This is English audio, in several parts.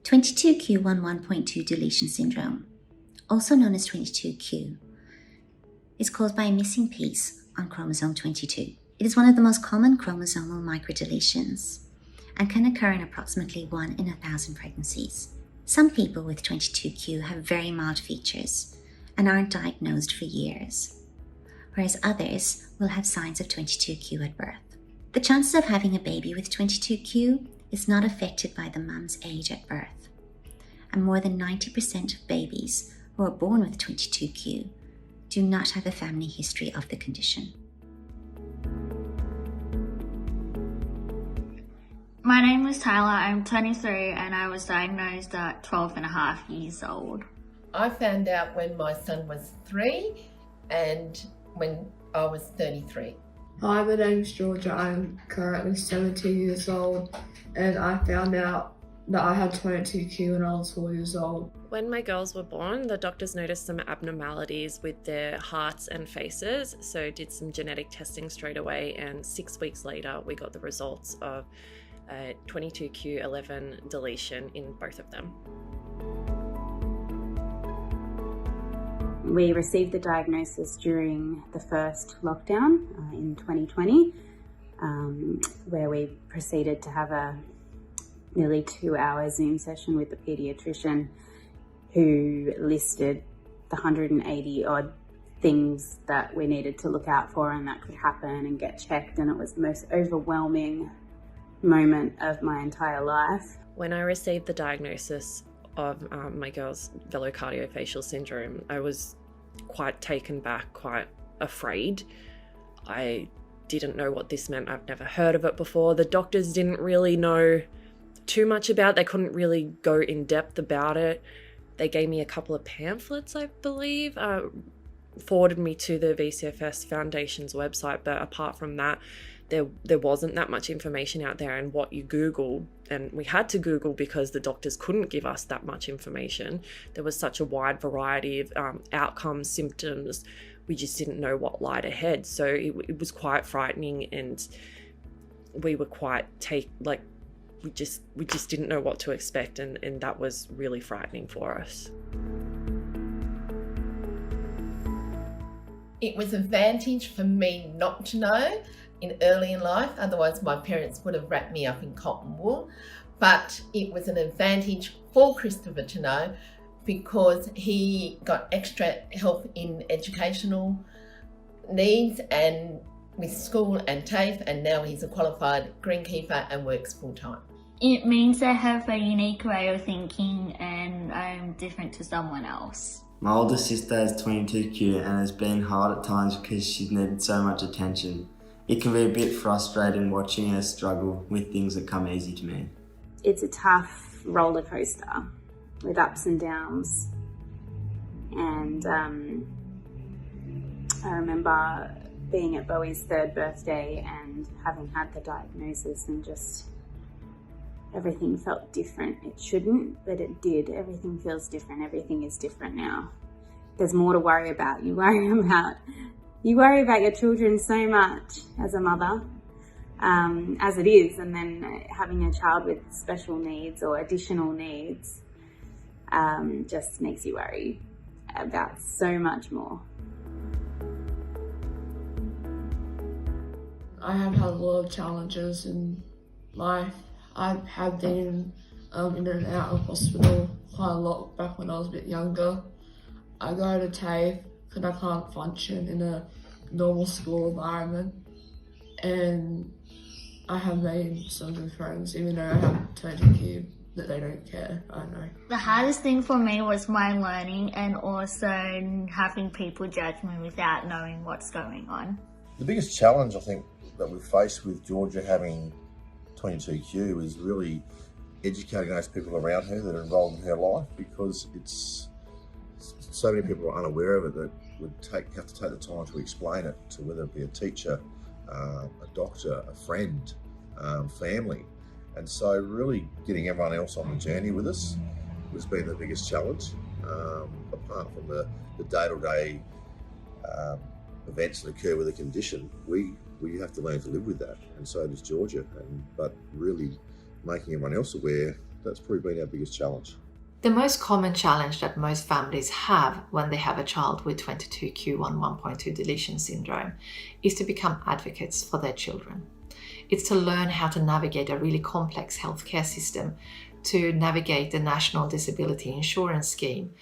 22q11.2 deletion syndrome, also known as 22q, is caused by a missing piece on chromosome 22. It is one of the most common chromosomal microdeletions and can occur in approximately 1 in 1,000 pregnancies. Some people with 22q have very mild features and aren't diagnosed for years, whereas others will have signs of 22q at birth. The chances of having a baby with 22q is not affected by the mum's age at birth, and more than 90% of babies who are born with 22q do not have a family history of the condition. My name is Tyler, I'm 23 and I was diagnosed at 12 and a half years old. I found out when my son was 3 and when I was 33. Hi, my name's Georgia. I'm currently 17 years old and I found out that I had 22q when I was 4 years old. When my girls were born, the doctors noticed some abnormalities with their hearts and faces, so did some genetic testing straight away, and 6 weeks later we got the results of a 22q11 deletion in both of them. We received the diagnosis during the first lockdown in 2020, where we proceeded to have a nearly 2-hour Zoom session with the paediatrician, who listed the 180 odd things that we needed to look out for and that could happen and get checked, and it was the most overwhelming moment of my entire life. When I received the diagnosis of my girl's velocardiofacial syndrome, I was quite taken back, quite afraid. I didn't know what this meant. I've never heard of it before. The doctors didn't really know too much about it. They couldn't really go in depth about it. They gave me a couple of pamphlets, I believe, forwarded me to the VCFS Foundation's website, but apart from that, there wasn't that much information out there. And what you Googled, and we had to Google because the doctors couldn't give us that much information. There was such a wide variety of outcomes, symptoms. We just didn't know what lied ahead. So it was quite frightening, and we were quite we just didn't know what to expect, and that was really frightening for us. It was a vantage for me not to know early in life, otherwise my parents would have wrapped me up in cotton wool. But it was an advantage for Christopher to know, because he got extra help in educational needs and with school and TAFE, and now he's a qualified greenkeeper and works full-time. It means I have a unique way of thinking and I'm different to someone else. My older sister has 22q and it's been hard at times because she's needed so much attention. It can be a bit frustrating watching her struggle with things that come easy to me. It's a tough roller coaster with ups and downs. And I remember being at Bowie's 3rd birthday and having had the diagnosis, and just everything felt different. It shouldn't, but it did. Everything feels different. Everything is different now. There's more to worry about. You worry about your children so much as a mother, as it is, and then having a child with special needs or additional needs just makes you worry about so much more. I have had a lot of challenges in life. I have been in and out of hospital quite a lot back when I was a bit younger. I go to TAFE because I can't function in a normal school environment, and I have made some good friends, even though I have 22q, that they don't care, I know. The hardest thing for me was my learning and also having people judge me without knowing what's going on. The biggest challenge I think that we've faced with Georgia having 22q is really educating those people around her that are involved in her life, because it's so many people are unaware of it that would have to take the time to explain it to, whether it be a teacher, a doctor, a friend, family. And so really getting everyone else on the journey with us has been the biggest challenge, apart from the day-to-day events that occur with a condition. We have to learn to live with that, and so does Georgia. But really making everyone else aware That's probably been our biggest challenge. The most common challenge that most families have when they have a child with 22q11.2 deletion syndrome is to become advocates for their children. It's to learn how to navigate a really complex healthcare system, to navigate the National Disability Insurance Scheme,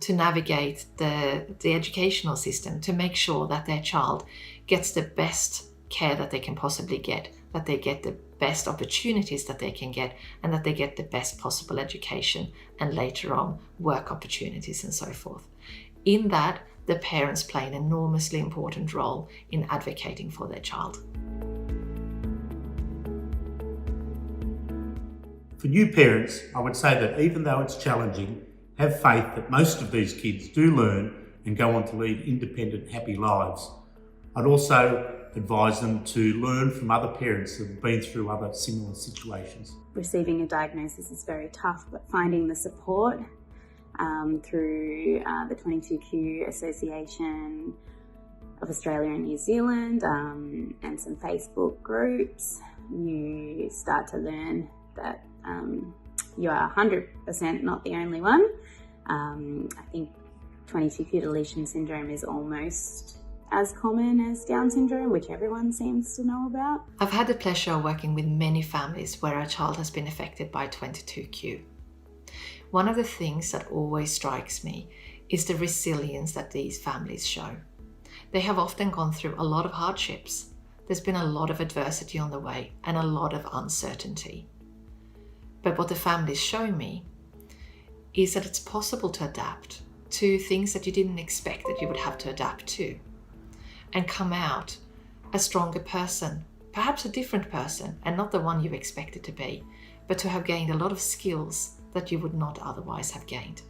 to navigate the educational system, to make sure that their child gets the best care that they can possibly get, that they get the best opportunities that they can get, and that they get the best possible education and later on work opportunities and so forth. In that, the parents play an enormously important role in advocating for their child. For new parents, I would say that even though it's challenging, have faith that most of these kids do learn and go on to lead independent, happy lives. I'd also advise them to learn from other parents that have been through other similar situations. Receiving a diagnosis is very tough, but finding the support through the 22q Association of Australia and New Zealand and some Facebook groups, you start to learn that you are 100% not the only one. I think 22q deletion syndrome is almost as common as Down syndrome, which everyone seems to know about. I've had the pleasure of working with many families where a child has been affected by 22q. One of the things that always strikes me is the resilience that these families show. They have often gone through a lot of hardships. There's been a lot of adversity on the way and a lot of uncertainty. But what the families show me is that it's possible to adapt to things that you didn't expect that you would have to adapt to, and come out a stronger person, perhaps a different person, and not the one you expected to be, but to have gained a lot of skills that you would not otherwise have gained.